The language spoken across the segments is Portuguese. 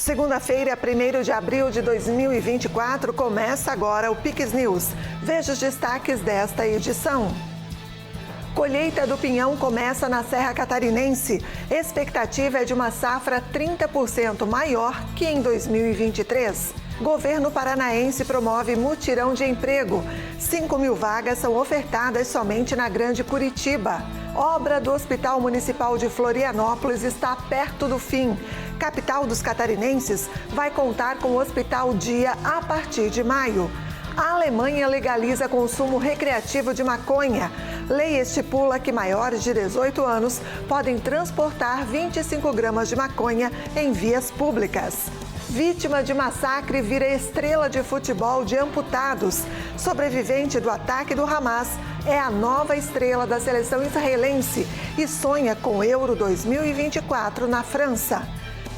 Segunda-feira, 1º de abril de 2024, começa agora o Piques News. Veja os destaques desta edição. Colheita do pinhão começa na Serra Catarinense. Expectativa é de uma safra 30% maior que em 2023. Governo paranaense promove mutirão de emprego. 5.000 vagas são ofertadas somente na Grande Curitiba. Obra do Hospital Municipal de Florianópolis está perto do fim. Capital dos catarinenses vai contar com o Hospital Dia a partir de maio. A Alemanha legaliza consumo recreativo de maconha. Lei estipula que maiores de 18 anos podem transportar 25 gramas de maconha em vias públicas. Vítima de massacre vira estrela de futebol de amputados. Sobrevivente do ataque do Hamas, é a nova estrela da seleção israelense e sonha com o Euro 2024 na França.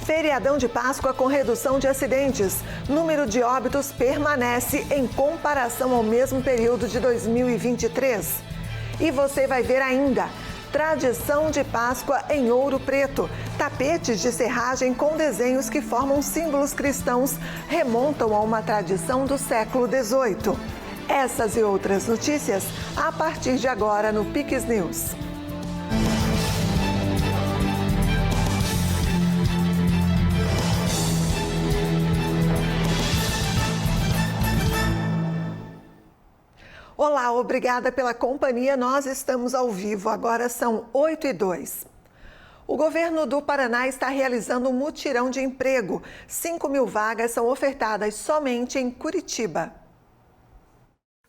Feriadão de Páscoa com redução de acidentes. Número de óbitos permanece em comparação ao mesmo período de 2023. E você vai ver ainda: tradição de Páscoa em Ouro Preto. Tapetes de serragem com desenhos que formam símbolos cristãos remontam a uma tradição do século XVIII. Essas e outras notícias a partir de agora no Piques News. Olá, obrigada pela companhia. Nós estamos ao vivo, agora são 8h02. O governo do Paraná está realizando um mutirão de emprego. 5.000 vagas são ofertadas somente em Curitiba.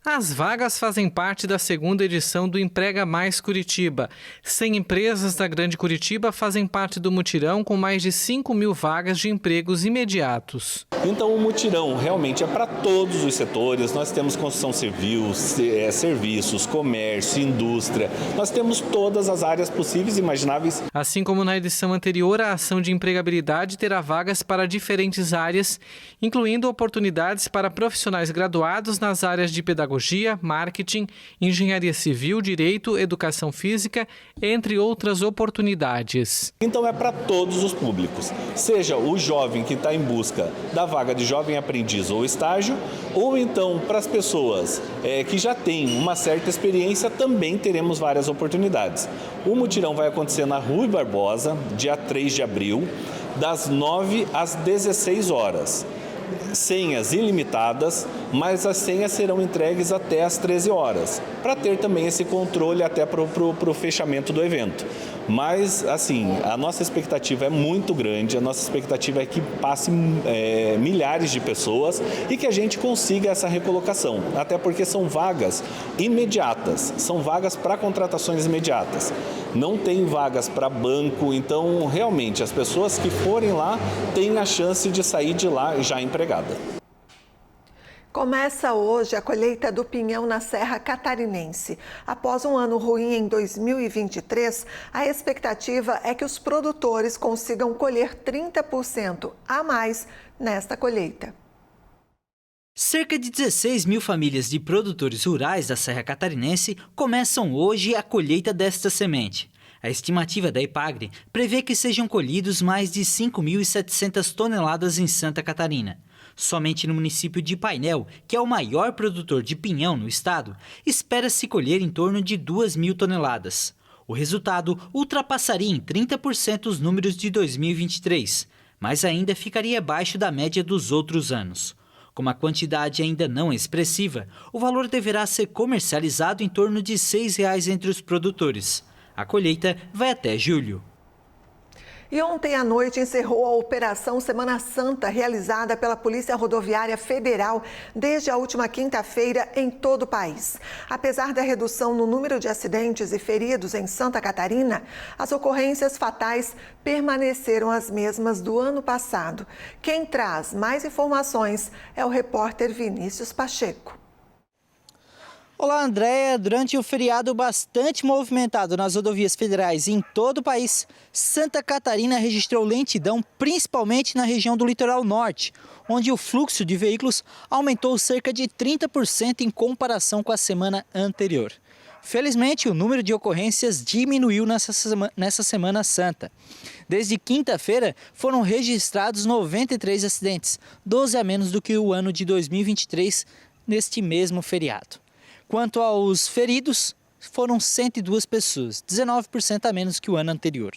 As vagas fazem parte da segunda edição do Emprega Mais Curitiba. 100 empresas da Grande Curitiba fazem parte do mutirão com mais de 5.000 vagas de empregos imediatos. Então o mutirão realmente é para todos os setores. Nós temos construção civil, serviços, comércio, indústria. Nós temos todas as áreas possíveis e imagináveis. Assim como na edição anterior, a ação de empregabilidade terá vagas para diferentes áreas, incluindo oportunidades para profissionais graduados nas áreas de pedagogia, marketing, engenharia civil, direito, educação física, entre outras oportunidades. Então é para todos os públicos, seja o jovem que está em busca da vaga de jovem aprendiz ou estágio, ou então para as pessoas que já têm uma certa experiência, também teremos várias oportunidades. O mutirão vai acontecer na Rui Barbosa, dia 3 de abril, das 9 às 16 horas. Senhas ilimitadas, mas as senhas serão entregues até às 13 horas, para ter também esse controle até para o fechamento do evento. Mas, assim, a nossa expectativa é muito grande, a nossa expectativa é que passe milhares de pessoas e que a gente consiga essa recolocação, até porque são vagas imediatas, são vagas para contratações imediatas. Não tem vagas para banco, então, realmente, as pessoas que forem lá têm a chance de sair de lá já empregada. Começa hoje a colheita do pinhão na Serra Catarinense. Após um ano ruim em 2023, a expectativa é que os produtores consigam colher 30% a mais nesta colheita. Cerca de 16.000 famílias de produtores rurais da Serra Catarinense começam hoje a colheita desta semente. A estimativa da Epagre prevê que sejam colhidos mais de 5.700 toneladas em Santa Catarina. Somente no município de Painel, que é o maior produtor de pinhão no estado, espera-se colher em torno de 2.000 toneladas. O resultado ultrapassaria em 30% os números de 2023, mas ainda ficaria abaixo da média dos outros anos. Como a quantidade ainda não é expressiva, o valor deverá ser comercializado em torno de R$ 6,00 entre os produtores. A colheita vai até julho. E ontem à noite encerrou a Operação Semana Santa, realizada pela Polícia Rodoviária Federal desde a última quinta-feira em todo o país. Apesar da redução no número de acidentes e feridos em Santa Catarina, as ocorrências fatais permaneceram as mesmas do ano passado. Quem traz mais informações é o repórter Vinícius Pacheco. Olá, Andréia. Durante o feriado bastante movimentado nas rodovias federais em todo o país, Santa Catarina registrou lentidão principalmente na região do litoral norte, onde o fluxo de veículos aumentou cerca de 30% em comparação com a semana anterior. Felizmente, o número de ocorrências diminuiu nessa Semana Santa. Desde quinta-feira, foram registrados 93 acidentes, 12 a menos do que o ano de 2023, neste mesmo feriado. Quanto aos feridos, foram 102 pessoas, 19% a menos que o ano anterior.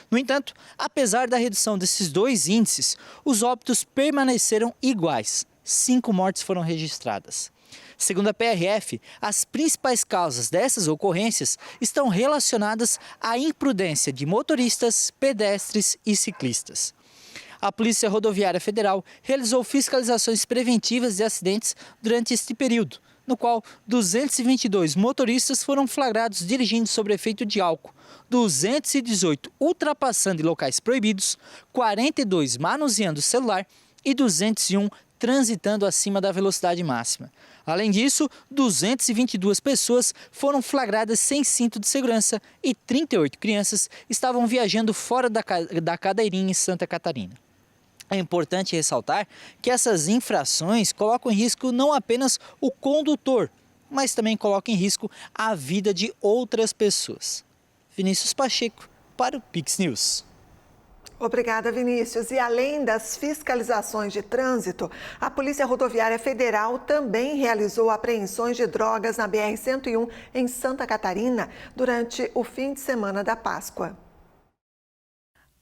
No entanto, apesar da redução desses dois índices, os óbitos permaneceram iguais. 5 mortes foram registradas. Segundo a PRF, as principais causas dessas ocorrências estão relacionadas à imprudência de motoristas, pedestres e ciclistas. A Polícia Rodoviária Federal realizou fiscalizações preventivas de acidentes durante este período, no qual 222 motoristas foram flagrados dirigindo sob efeito de álcool, 218 ultrapassando em locais proibidos, 42 manuseando o celular e 201 transitando acima da velocidade máxima. Além disso, 222 pessoas foram flagradas sem cinto de segurança e 38 crianças estavam viajando fora da cadeirinha em Santa Catarina. É importante ressaltar que essas infrações colocam em risco não apenas o condutor, mas também colocam em risco a vida de outras pessoas. Vinícius Pacheco, para o Pix News. Obrigada, Vinícius. E além das fiscalizações de trânsito, a Polícia Rodoviária Federal também realizou apreensões de drogas na BR-101 em Santa Catarina durante o fim de semana da Páscoa.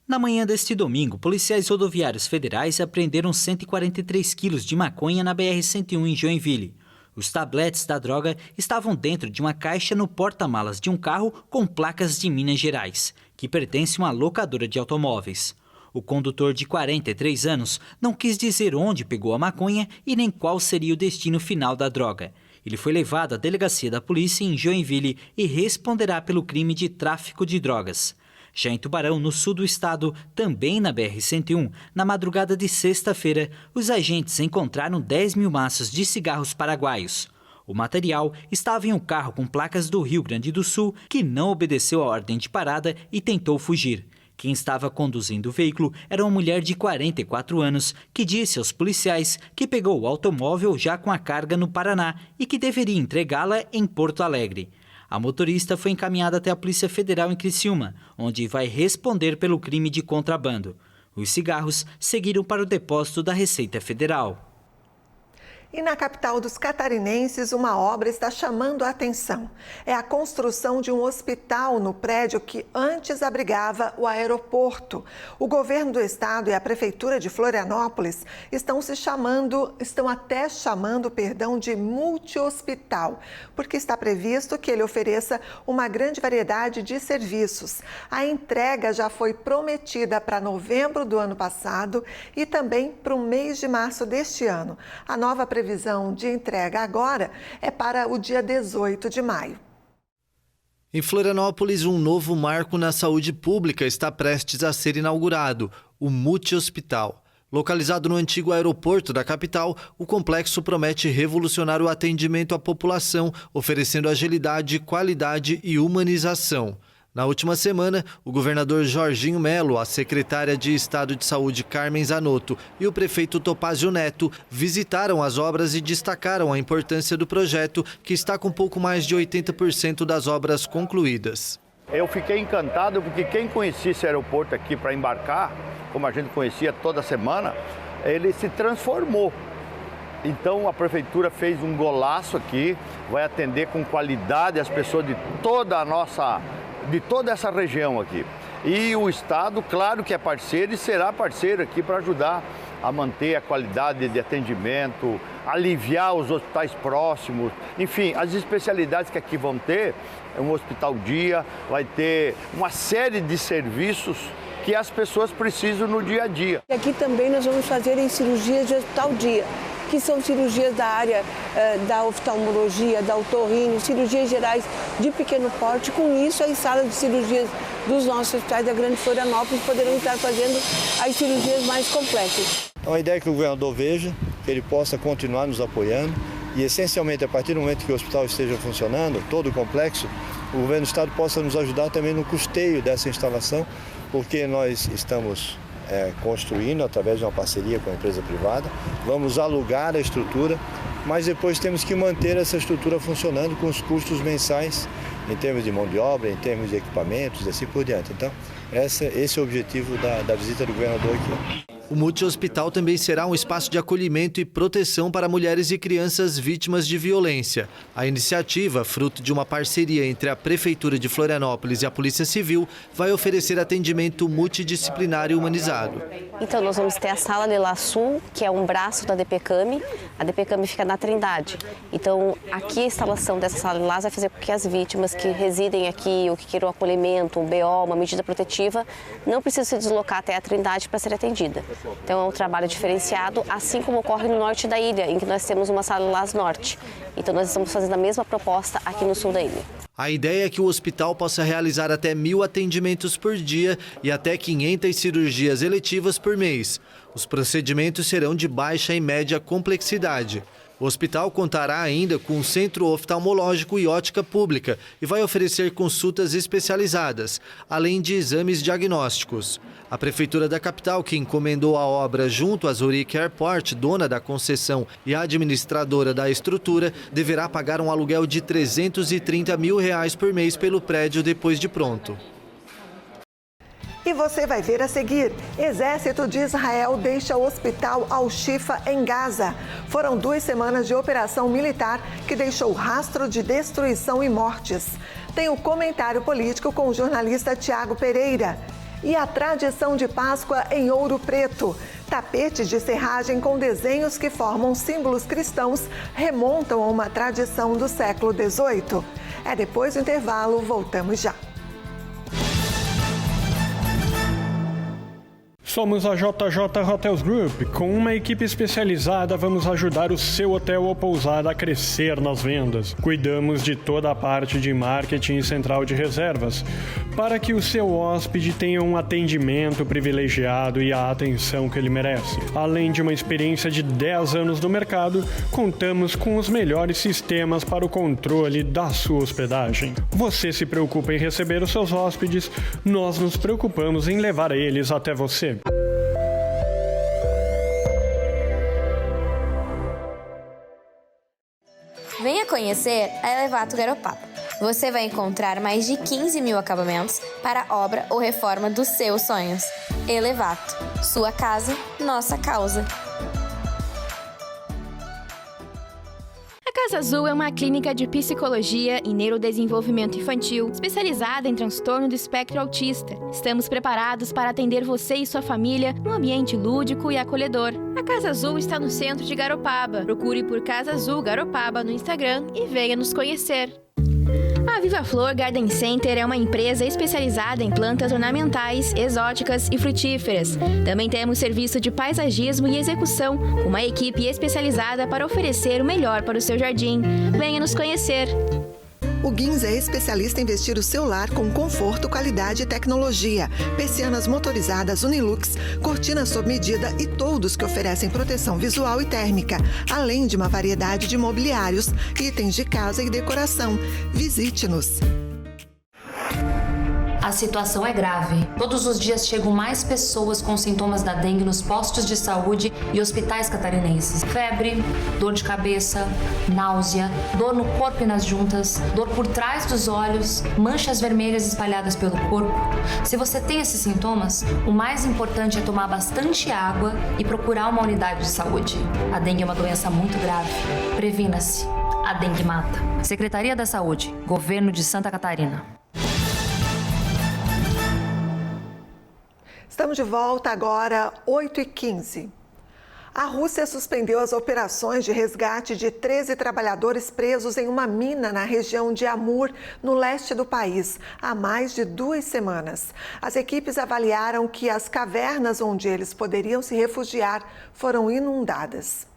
Na manhã deste domingo, policiais rodoviários federais apreenderam 143 quilos de maconha na BR-101 em Joinville. Os tabletes da droga estavam dentro de uma caixa no porta-malas de um carro com placas de Minas Gerais, que pertence a uma locadora de automóveis. O condutor de 43 anos não quis dizer onde pegou a maconha e nem qual seria o destino final da droga. Ele foi levado à delegacia da polícia em Joinville e responderá pelo crime de tráfico de drogas. Já em Tubarão, no sul do estado, também na BR-101, na madrugada de sexta-feira, os agentes encontraram 10 mil maços de cigarros paraguaios. O material estava em um carro com placas do Rio Grande do Sul que não obedeceu à ordem de parada e tentou fugir. Quem estava conduzindo o veículo era uma mulher de 44 anos que disse aos policiais que pegou o automóvel já com a carga no Paraná e que deveria entregá-la em Porto Alegre. A motorista foi encaminhada até a Polícia Federal em Criciúma, onde vai responder pelo crime de contrabando. Os cigarros seguiram para o depósito da Receita Federal. E na capital dos catarinenses, uma obra está chamando a atenção. É a construção de um hospital no prédio que antes abrigava o aeroporto. O governo do estado e a prefeitura de Florianópolis estão até chamando de multi-hospital, porque está previsto que ele ofereça uma grande variedade de serviços. A entrega já foi prometida para novembro do ano passado e também para o mês de março deste ano. A nova previsão de entrega agora é para o dia 18 de maio. Em Florianópolis, um novo marco na saúde pública está prestes a ser inaugurado, o Multi-Hospital. Localizado no antigo aeroporto da capital, o complexo promete revolucionar o atendimento à população, oferecendo agilidade, qualidade e humanização. Na última semana, o governador Jorginho Melo, a secretária de Estado de Saúde Carmen Zanotto e o prefeito Topázio Neto visitaram as obras e destacaram a importância do projeto, que está com pouco mais de 80% das obras concluídas. Eu fiquei encantado porque quem conhecia esse aeroporto aqui para embarcar, como a gente conhecia toda semana, ele se transformou. Então a prefeitura fez um golaço aqui, vai atender com qualidade as pessoas de toda essa região aqui. E o Estado, claro que é parceiro e será parceiro aqui para ajudar a manter a qualidade de atendimento, aliviar os hospitais próximos, enfim, as especialidades que aqui vão ter, um hospital dia, vai ter uma série de serviços que as pessoas precisam no dia a dia. Aqui também nós vamos fazer em cirurgias de hospital dia, que são cirurgias da área da oftalmologia, da otorrino, cirurgias gerais de pequeno porte. Com isso, as salas de cirurgias dos nossos hospitais da Grande Florianópolis poderão estar fazendo as cirurgias mais complexas. É uma ideia que o governador veja, que ele possa continuar nos apoiando e, essencialmente, a partir do momento que o hospital esteja funcionando, todo o complexo, o governo do estado possa nos ajudar também no custeio dessa instalação, porque nós estamos construindo através de uma parceria com a empresa privada, vamos alugar a estrutura, mas depois temos que manter essa estrutura funcionando com os custos mensais em termos de mão de obra, em termos de equipamentos e assim por diante. Então, esse é o objetivo da visita do governador aqui. O multi-hospital também será um espaço de acolhimento e proteção para mulheres e crianças vítimas de violência. A iniciativa, fruto de uma parceria entre a Prefeitura de Florianópolis e a Polícia Civil, vai oferecer atendimento multidisciplinar e humanizado. Então, nós vamos ter a sala Lila Sul, que é um braço da DPCAM. A DPCAM fica na Trindade. Então, aqui a instalação dessa sala Lila vai fazer com que as vítimas que residem aqui ou que queiram acolhimento, um BO, uma medida protetiva, não precisem se deslocar até a Trindade para ser atendida. Então, é um trabalho diferenciado, assim como ocorre no norte da ilha, em que nós temos uma sala Lila Norte. Então, nós estamos fazendo a mesma proposta aqui no sul da ilha. A ideia é que o hospital possa realizar até 1.000 atendimentos por dia e até 500 cirurgias eletivas por mês. Os procedimentos serão de baixa e média complexidade. O hospital contará ainda com um centro oftalmológico e ótica pública e vai oferecer consultas especializadas, além de exames diagnósticos. A Prefeitura da capital, que encomendou a obra junto à Zurich Airport, dona da concessão e administradora da estrutura, deverá pagar um aluguel de R$330 mil por mês pelo prédio depois de pronto. E você vai ver a seguir: Exército de Israel deixa o hospital Al-Shifa em Gaza. Foram 2 semanas de operação militar que deixou rastro de destruição e mortes. Tem o comentário político com o jornalista Tiago Pereira. E a tradição de Páscoa em Ouro Preto. Tapetes de serragem com desenhos que formam símbolos cristãos remontam a uma tradição do século XVIII. É depois do intervalo, voltamos já. Somos a JJ Hotels Group. Com uma equipe especializada, vamos ajudar o seu hotel ou pousada a crescer nas vendas. Cuidamos de toda a parte de marketing e central de reservas, para que o seu hóspede tenha um atendimento privilegiado e a atenção que ele merece. Além de uma experiência de 10 anos no mercado, contamos com os melhores sistemas para o controle da sua hospedagem. Você se preocupa em receber os seus hóspedes, nós nos preocupamos em levar eles até você. Venha conhecer a Elevato Garopaba. Você vai encontrar mais de 15 mil acabamentos para a obra ou reforma dos seus sonhos. Elevato. Sua casa, nossa causa. A Casa Azul é uma clínica de psicologia e neurodesenvolvimento infantil especializada em transtorno do espectro autista. Estamos preparados para atender você e sua família num ambiente lúdico e acolhedor. A Casa Azul está no centro de Garopaba. Procure por Casa Azul Garopaba no Instagram e venha nos conhecer. A Viva Flor Garden Center é uma empresa especializada em plantas ornamentais, exóticas e frutíferas. Também temos serviço de paisagismo e execução, uma equipe especializada para oferecer o melhor para o seu jardim. Venha nos conhecer! O Guins é especialista em vestir o seu lar com conforto, qualidade e tecnologia. Persianas motorizadas Unilux, cortinas sob medida e toldos que oferecem proteção visual e térmica, além de uma variedade de mobiliários, itens de casa e decoração. Visite-nos! A situação é grave. Todos os dias chegam mais pessoas com sintomas da dengue nos postos de saúde e hospitais catarinenses. Febre, dor de cabeça, náusea, dor no corpo e nas juntas, dor por trás dos olhos, manchas vermelhas espalhadas pelo corpo. Se você tem esses sintomas, o mais importante é tomar bastante água e procurar uma unidade de saúde. A dengue é uma doença muito grave. Previna-se. A dengue mata. Secretaria da Saúde, Governo de Santa Catarina. Estamos de volta agora, 8h15. A Rússia suspendeu as operações de resgate de 13 trabalhadores presos em uma mina na região de Amur, no leste do país, há mais de 2 semanas. As equipes avaliaram que as cavernas onde eles poderiam se refugiar foram inundadas.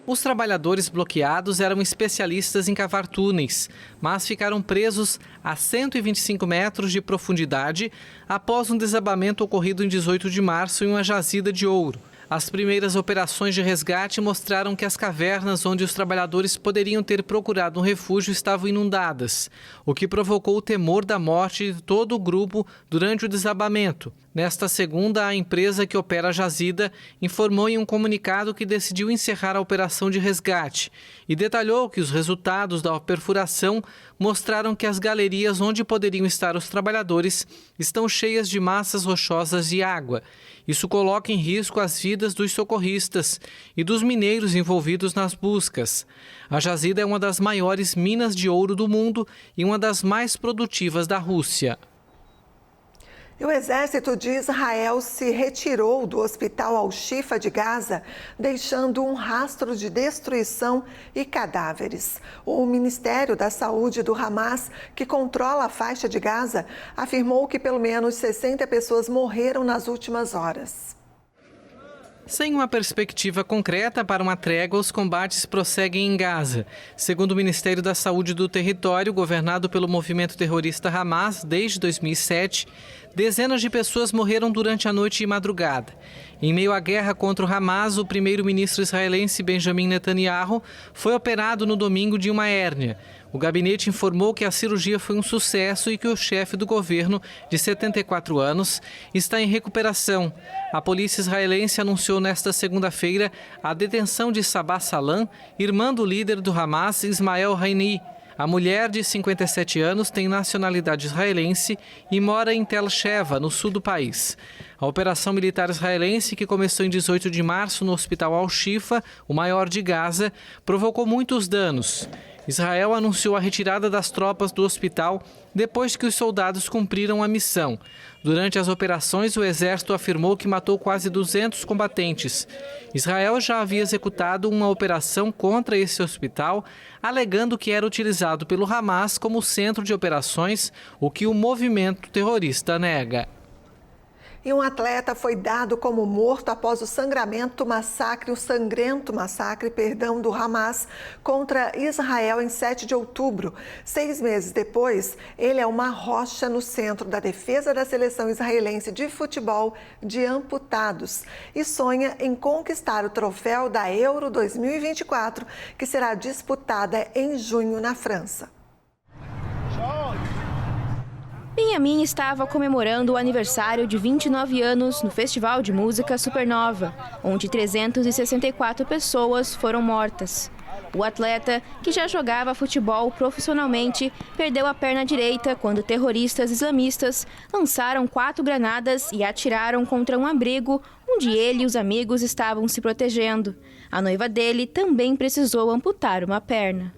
Os trabalhadores bloqueados eram especialistas em cavar túneis, mas ficaram presos a 125 metros de profundidade após um desabamento ocorrido em 18 de março em uma jazida de ouro. As primeiras operações de resgate mostraram que as cavernas onde os trabalhadores poderiam ter procurado um refúgio estavam inundadas, o que provocou o temor da morte de todo o grupo durante o desabamento. Nesta segunda, a empresa que opera a jazida informou em um comunicado que decidiu encerrar a operação de resgate e detalhou que os resultados da perfuração mostraram que as galerias onde poderiam estar os trabalhadores estão cheias de massas rochosas e água. Isso coloca em risco as vidas dos socorristas e dos mineiros envolvidos nas buscas. A jazida é uma das maiores minas de ouro do mundo e uma das mais produtivas da Rússia. E o exército de Israel se retirou do hospital Al-Shifa de Gaza, deixando um rastro de destruição e cadáveres. O Ministério da Saúde do Hamas, que controla a faixa de Gaza, afirmou que pelo menos 60 pessoas morreram nas últimas horas. Sem uma perspectiva concreta para uma trégua, os combates prosseguem em Gaza. Segundo o Ministério da Saúde do território, governado pelo movimento terrorista Hamas desde 2007, dezenas de pessoas morreram durante a noite e madrugada. Em meio à guerra contra o Hamas, o primeiro-ministro israelense Benjamin Netanyahu foi operado no domingo de uma hérnia. O gabinete informou que a cirurgia foi um sucesso e que o chefe do governo, de 74 anos, está em recuperação. A polícia israelense anunciou nesta segunda-feira a detenção de Sabah Salam, irmã do líder do Hamas, Ismael Haniyeh. A mulher, de 57 anos, tem nacionalidade israelense e mora em Tel Sheva, no sul do país. A operação militar israelense, que começou em 18 de março no hospital Al-Shifa, o maior de Gaza, provocou muitos danos. Israel anunciou a retirada das tropas do hospital depois que os soldados cumpriram a missão. Durante as operações, o exército afirmou que matou quase 200 combatentes. Israel já havia executado uma operação contra esse hospital, alegando que era utilizado pelo Hamas como centro de operações, o que o movimento terrorista nega. E um atleta foi dado como morto após o sangrento massacre do Hamas contra Israel em 7 de outubro. 6 meses depois, ele é uma rocha no centro da defesa da seleção israelense de futebol de amputados e sonha em conquistar o troféu da Euro 2024, que será disputada em junho na França. Benjamin estava comemorando o aniversário de 29 anos no Festival de Música Supernova, onde 364 pessoas foram mortas. O atleta, que já jogava futebol profissionalmente, perdeu a perna direita quando terroristas islamistas lançaram 4 granadas e atiraram contra um abrigo onde ele e os amigos estavam se protegendo. A noiva dele também precisou amputar uma perna.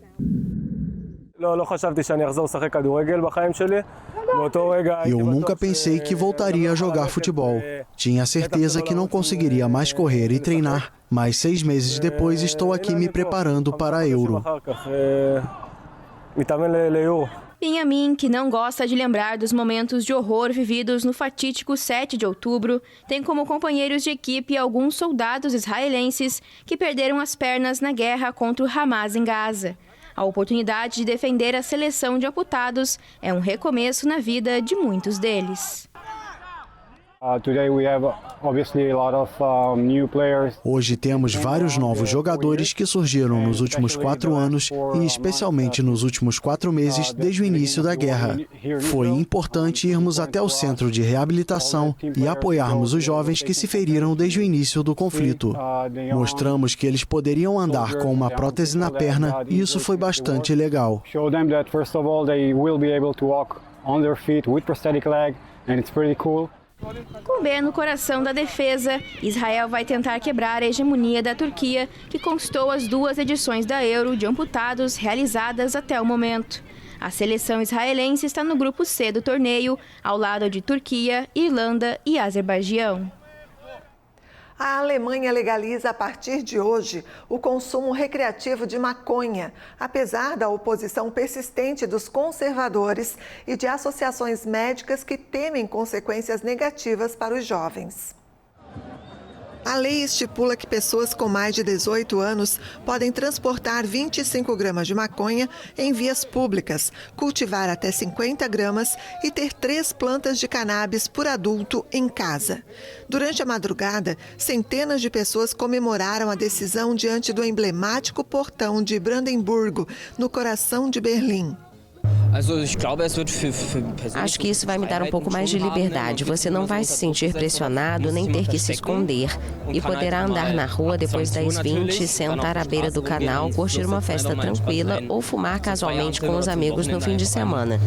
Eu nunca pensei que voltaria a jogar futebol. Tinha certeza que não conseguiria mais correr e treinar, mas 6 meses depois estou aqui me preparando para a Euro. Benjamin, que não gosta de lembrar dos momentos de horror vividos no fatídico 7 de outubro, tem como companheiros de equipe alguns soldados israelenses que perderam as pernas na guerra contra o Hamas em Gaza. A oportunidade de defender a seleção de amputados é um recomeço na vida de muitos deles. Hoje temos vários novos jogadores que surgiram nos últimos 4 anos e especialmente nos últimos 4 meses desde o início da guerra. Foi importante irmos até o centro de reabilitação e apoiarmos os jovens que se feriram desde o início do conflito. Mostramos que eles poderiam andar com uma prótese na perna e isso foi bastante legal. Com o pé no coração da defesa, Israel vai tentar quebrar a hegemonia da Turquia, que conquistou as 2 edições da Euro de amputados realizadas até o momento. A seleção israelense está no grupo C do torneio, ao lado de Turquia, Irlanda e Azerbaijão. A Alemanha legaliza a partir de hoje o consumo recreativo de maconha, apesar da oposição persistente dos conservadores e de associações médicas que temem consequências negativas para os jovens. A lei estipula que pessoas com mais de 18 anos podem transportar 25 gramas de maconha em vias públicas, cultivar até 50 gramas e ter 3 plantas de cannabis por adulto em casa. Durante a madrugada, centenas de pessoas comemoraram a decisão diante do emblemático portão de Brandemburgo, no coração de Berlim. Acho que isso vai me dar um pouco mais de liberdade. Você não vai se sentir pressionado nem ter que se esconder e poderá andar na rua depois das 20, sentar à beira do canal, curtir uma festa tranquila ou fumar casualmente com os amigos no fim de semana.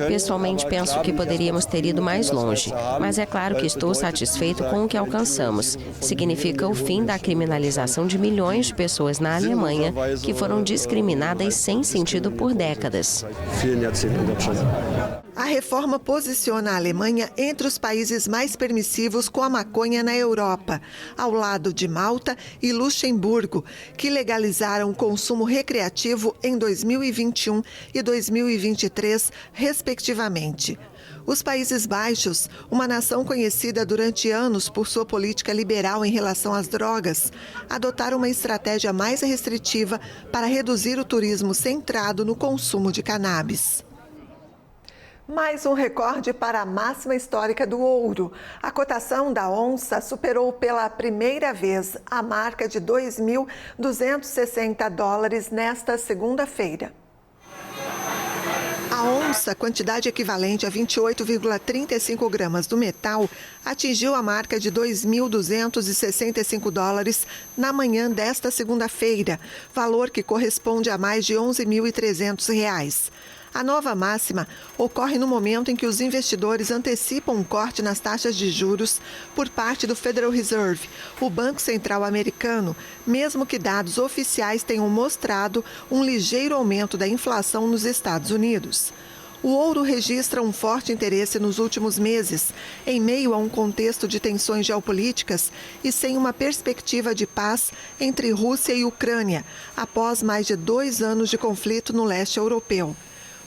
Pessoalmente, penso que poderíamos ter ido mais longe, mas é claro que estou satisfeito com o que alcançamos. Significa o fim da criminalização de milhões de pessoas na Alemanha que foram discriminadas sem sentido por décadas. A reforma posiciona a Alemanha entre os países mais permissivos com a maconha na Europa, ao lado de Malta e Luxemburgo, que legalizaram o consumo recreativo em 2021 e 2023, respectivamente. Os Países Baixos, uma nação conhecida durante anos por sua política liberal em relação às drogas, adotaram uma estratégia mais restritiva para reduzir o turismo centrado no consumo de cannabis. Mais um recorde para a máxima histórica do ouro. A cotação da onça superou pela primeira vez a marca de $2.260 nesta segunda-feira. A onça, quantidade equivalente a 28,35 gramas do metal, atingiu a marca de $2.265 na manhã desta segunda-feira, valor que corresponde a mais de R$ 11.300. A nova máxima ocorre no momento em que os investidores antecipam um corte nas taxas de juros por parte do Federal Reserve, o Banco Central americano, mesmo que dados oficiais tenham mostrado um ligeiro aumento da inflação nos Estados Unidos. O ouro registra um forte interesse nos últimos meses, em meio a um contexto de tensões geopolíticas e sem uma perspectiva de paz entre Rússia e Ucrânia, após mais de 2 anos de conflito no leste europeu.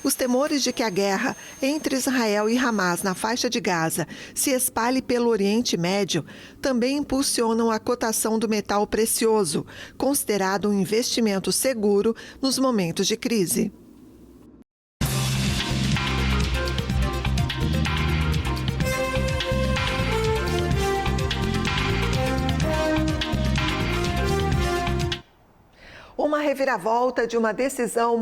Os temores de que a guerra entre Israel e Hamas na faixa de Gaza se espalhe pelo Oriente Médio também impulsionam a cotação do metal precioso, considerado um investimento seguro nos momentos de crise. Uma reviravolta de uma decisão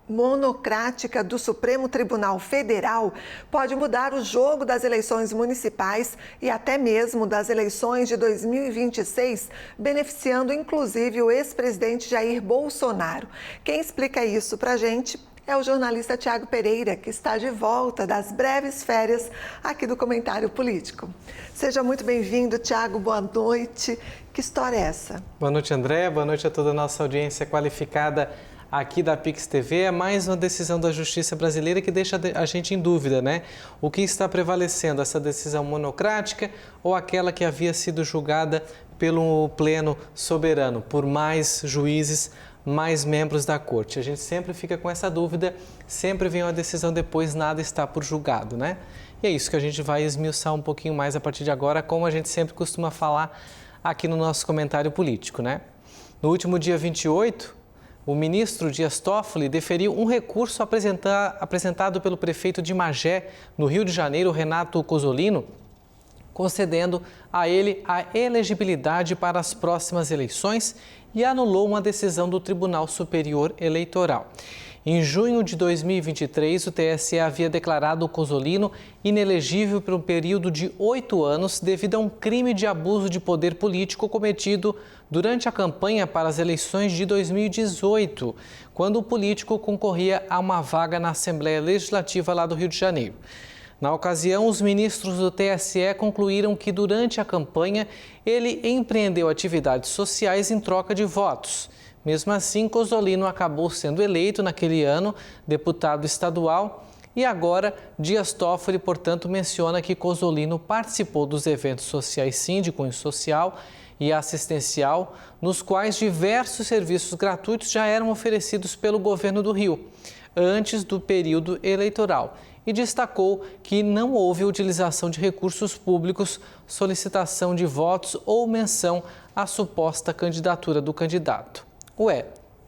monocrática do Supremo Tribunal Federal pode mudar o jogo das eleições municipais e até mesmo das eleições de 2026, beneficiando inclusive o ex-presidente Jair Bolsonaro. Quem explica isso para a gente é o jornalista Tiago Pereira, que está de volta das breves férias aqui do Comentário Político. Seja muito bem-vindo, Tiago, boa noite. Que história é essa? Boa noite, André, boa noite a toda a nossa audiência qualificada aqui da Pix TV. É mais uma decisão da Justiça brasileira que deixa a gente em dúvida, né? O que está prevalecendo, essa decisão monocrática ou aquela que havia sido julgada pelo Pleno Soberano, por mais juízes, mais membros da Corte? A gente sempre fica com essa dúvida, sempre vem uma decisão depois, nada está por julgado, né? E é isso que a gente vai esmiuçar um pouquinho mais a partir de agora, como a gente sempre costuma falar aqui no nosso Comentário Político, né? No último dia 28, o ministro Dias Toffoli deferiu um recurso apresentado pelo prefeito de Magé, no Rio de Janeiro, Renato Cozzolino, concedendo a ele a elegibilidade para as próximas eleições e anulou uma decisão do Tribunal Superior Eleitoral. Em junho de 2023, o TSE havia declarado o Cozzolino inelegível por um período de 8 anos devido a um crime de abuso de poder político cometido durante a campanha para as eleições de 2018, quando o político concorria a uma vaga na Assembleia Legislativa lá do Rio de Janeiro. Na ocasião, os ministros do TSE concluíram que durante a campanha ele empreendeu atividades sociais em troca de votos. Mesmo assim, Cozzolino acabou sendo eleito naquele ano deputado estadual e agora Dias Toffoli, portanto, menciona que Cozzolino participou dos eventos sociais sim, de cunho social e assistencial, nos quais diversos serviços gratuitos já eram oferecidos pelo governo do Rio. antes do período eleitoral e destacou que não houve utilização de recursos públicos, solicitação de votos ou menção à suposta candidatura do candidato.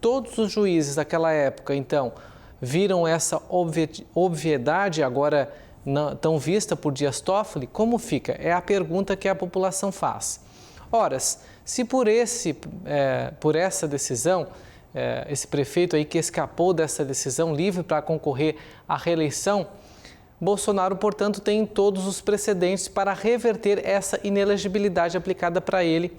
Todos os juízes daquela época, então, viram essa obviedade agora tão vista por Dias Toffoli? Como fica? É a pergunta que a população faz. Ora, se por essa decisão, esse prefeito aí que escapou dessa decisão livre para concorrer à reeleição, Bolsonaro, portanto, tem todos os precedentes para reverter essa inelegibilidade aplicada para ele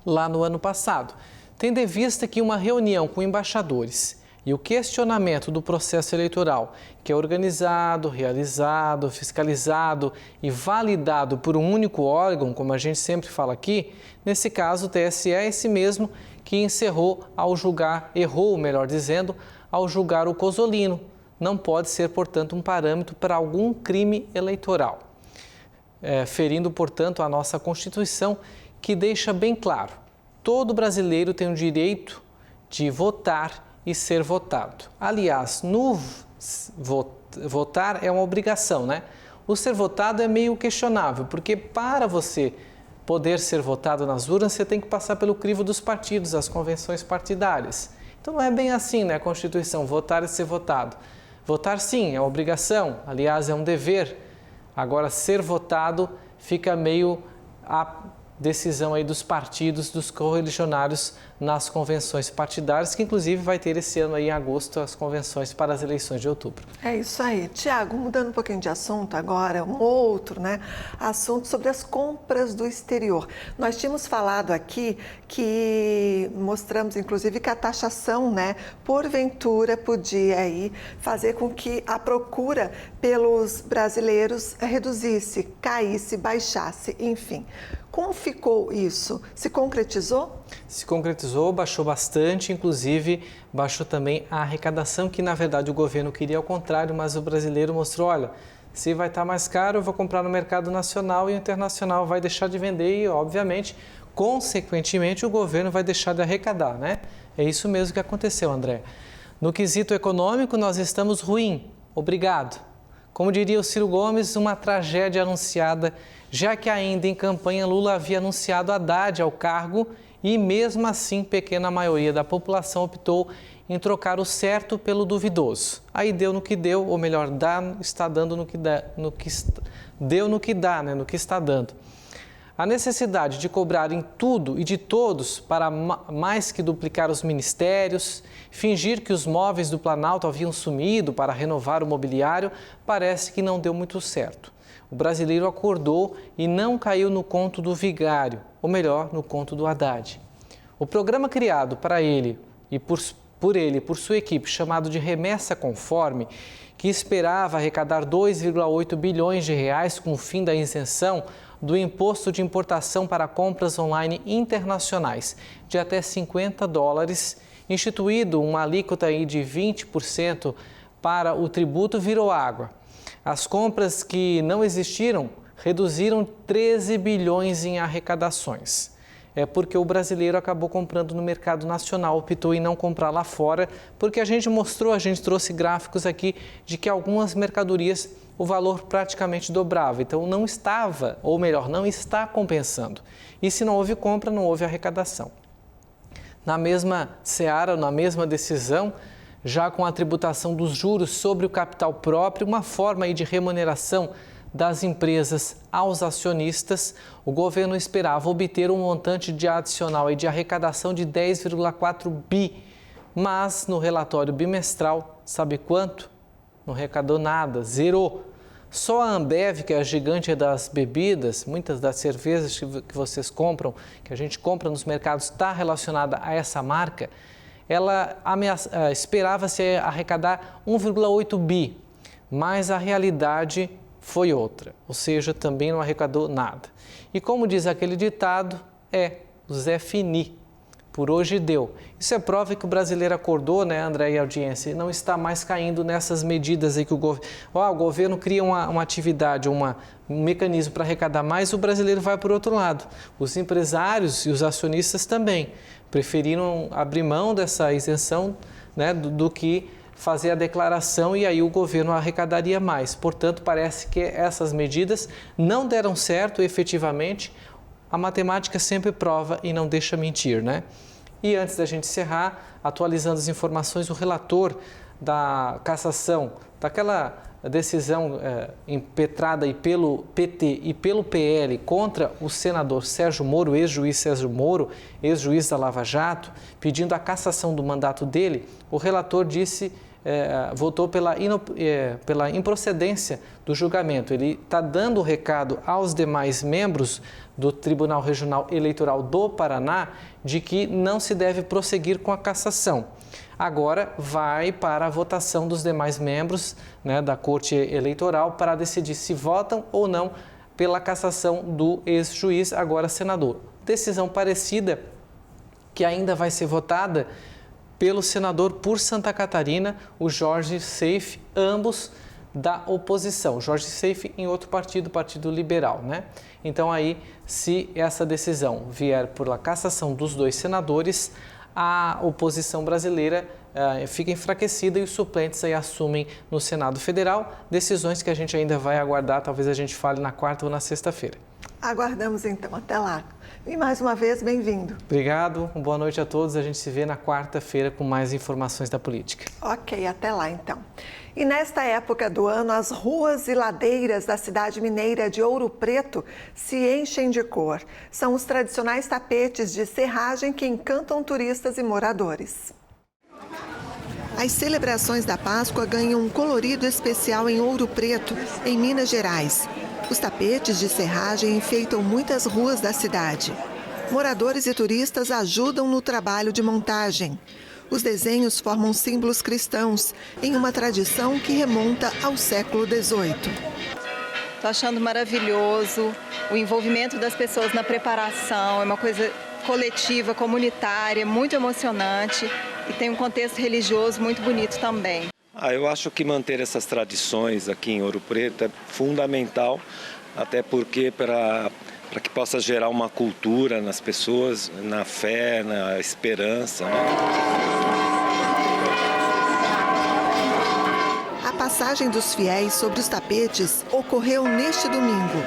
lá no ano passado. Tendo em vista que uma reunião com embaixadores e o questionamento do processo eleitoral, que é organizado, realizado, fiscalizado e validado por um único órgão, como a gente sempre fala aqui, nesse caso o TSE é esse mesmo que errou, melhor dizendo, ao julgar o Cozzolino. Não pode ser, portanto, um parâmetro para algum crime eleitoral, ferindo, portanto, a nossa Constituição, que deixa bem claro: todo brasileiro tem o direito de votar e ser votado. Aliás, votar é uma obrigação, né? O ser votado é meio questionável, porque para você poder ser votado nas urnas, você tem que passar pelo crivo dos partidos, as convenções partidárias. Então não é bem assim, né, a Constituição, votar e ser votado. Votar sim, é uma obrigação, aliás, é um dever. Agora, ser votado fica meio a decisão aí dos partidos, dos correligionários nas convenções partidárias, que inclusive vai ter esse ano aí em agosto as convenções para as eleições de outubro. É isso aí. Tiago, mudando um pouquinho de assunto agora, um outro, assunto sobre as compras do exterior. Nós tínhamos falado aqui que mostramos, inclusive, que a taxação, porventura podia aí fazer com que a procura pelos brasileiros reduzisse, caísse, baixasse, enfim. Como ficou isso? Se concretizou? Se concretizou, baixou bastante, inclusive baixou também a arrecadação, que na verdade o governo queria ao contrário, mas o brasileiro mostrou, olha, se vai estar mais caro, eu vou comprar no mercado nacional e o internacional vai deixar de vender e, obviamente, consequentemente, o governo vai deixar de arrecadar, né? É isso mesmo que aconteceu, André. No quesito econômico, nós estamos ruim. Obrigado. Como diria o Ciro Gomes, uma tragédia anunciada, já que ainda em campanha Lula havia anunciado Haddad ao cargo e mesmo assim pequena maioria da população optou em trocar o certo pelo duvidoso. Aí deu no que deu, ou melhor, está dando no que está dando. A necessidade de cobrar em tudo e de todos para mais que duplicar os ministérios, fingir que os móveis do Planalto haviam sumido para renovar o mobiliário, parece que não deu muito certo. O brasileiro acordou e não caiu no conto do vigário, ou melhor, no conto do Haddad. O programa criado para ele e por sua equipe, chamado de Remessa Conforme, que esperava arrecadar 2,8 bilhões de reais com o fim da isenção do imposto de importação para compras online internacionais de até $50, instituído uma alíquota aí de 20% para o tributo, virou água. As compras que não existiram reduziram 13 bilhões em arrecadações. É porque o brasileiro acabou comprando no mercado nacional, optou em não comprar lá fora, porque a gente trouxe gráficos aqui de que algumas mercadorias o valor praticamente dobrava. Então não estava, ou melhor, não está compensando. E se não houve compra, não houve arrecadação. Na mesma seara, na mesma decisão, já com a tributação dos juros sobre o capital próprio, uma forma aí de remuneração das empresas aos acionistas, o governo esperava obter um montante de adicional aí de arrecadação de 10,4 bi, mas no relatório bimestral, sabe quanto? Não arrecadou nada, zerou. Só a Ambev, que é a gigante das bebidas, muitas das cervejas que vocês compram, que a gente compra nos mercados, está relacionada a essa marca, ela esperava-se arrecadar 1,8 bi, mas a realidade foi outra, ou seja, também não arrecadou nada. E como diz aquele ditado, o Zé Fini, por hoje deu. Isso é prova que o brasileiro acordou, né, André e audiência, e não está mais caindo nessas medidas aí que o governo cria uma atividade, um mecanismo para arrecadar mais, o brasileiro vai por outro lado. Os empresários e os acionistas também preferiram abrir mão dessa isenção, né, do que fazer a declaração e aí o governo arrecadaria mais. Portanto, parece que essas medidas não deram certo efetivamente. A matemática sempre prova e não deixa mentir, né? E antes da gente encerrar, atualizando as informações, o relator da cassação, daquela decisão impetrada aí pelo PT e pelo PL contra o senador Sérgio Moro, ex-juiz Sérgio Moro, ex-juiz da Lava Jato, pedindo a cassação do mandato dele, o relator votou pela improcedência do julgamento. Ele está dando o recado aos demais membros do Tribunal Regional Eleitoral do Paraná de que não se deve prosseguir com a cassação. Agora vai para a votação dos demais membros, né, da Corte Eleitoral para decidir se votam ou não pela cassação do ex-juiz, agora senador. Decisão parecida que ainda vai ser votada pelo senador por Santa Catarina, o Jorge Seife, ambos da oposição. Jorge Seife em outro partido, Partido Liberal, né? Então aí, se essa decisão vier pela cassação dos dois senadores, a oposição brasileira fica enfraquecida e os suplentes aí assumem no Senado Federal decisões que a gente ainda vai aguardar, talvez a gente fale na quarta ou na sexta-feira. Aguardamos então, até lá. E mais uma vez, bem-vindo. Obrigado, boa noite a todos, a gente se vê na quarta-feira com mais informações da política. Ok, até lá então. E nesta época do ano, as ruas e ladeiras da cidade mineira de Ouro Preto se enchem de cor. São os tradicionais tapetes de serragem que encantam turistas e moradores. As celebrações da Páscoa ganham um colorido especial em Ouro Preto, em Minas Gerais. Os tapetes de serragem enfeitam muitas ruas da cidade. Moradores e turistas ajudam no trabalho de montagem. Os desenhos formam símbolos cristãos, em uma tradição que remonta ao século XVIII. Estou achando maravilhoso o envolvimento das pessoas na preparação, é uma coisa coletiva, comunitária, muito emocionante e tem um contexto religioso muito bonito também. Eu acho que manter essas tradições aqui em Ouro Preto é fundamental, até porque para que possa gerar uma cultura nas pessoas, na fé, na esperança, né? A passagem dos fiéis sobre os tapetes ocorreu neste domingo.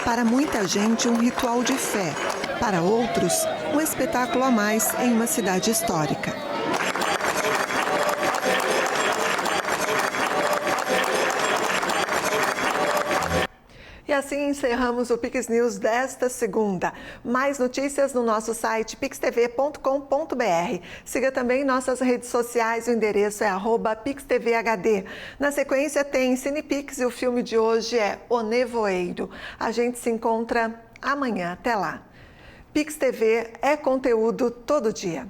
Para muita gente, um ritual de fé. Para outros, um espetáculo a mais em uma cidade histórica. E assim encerramos o Pix News desta segunda. Mais notícias no nosso site pixtv.com.br. Siga também nossas redes sociais, o endereço é @pixtvhd. Na sequência tem Cinepix e o filme de hoje é O Nevoeiro. A gente se encontra amanhã. Até lá. Pix TV é conteúdo todo dia.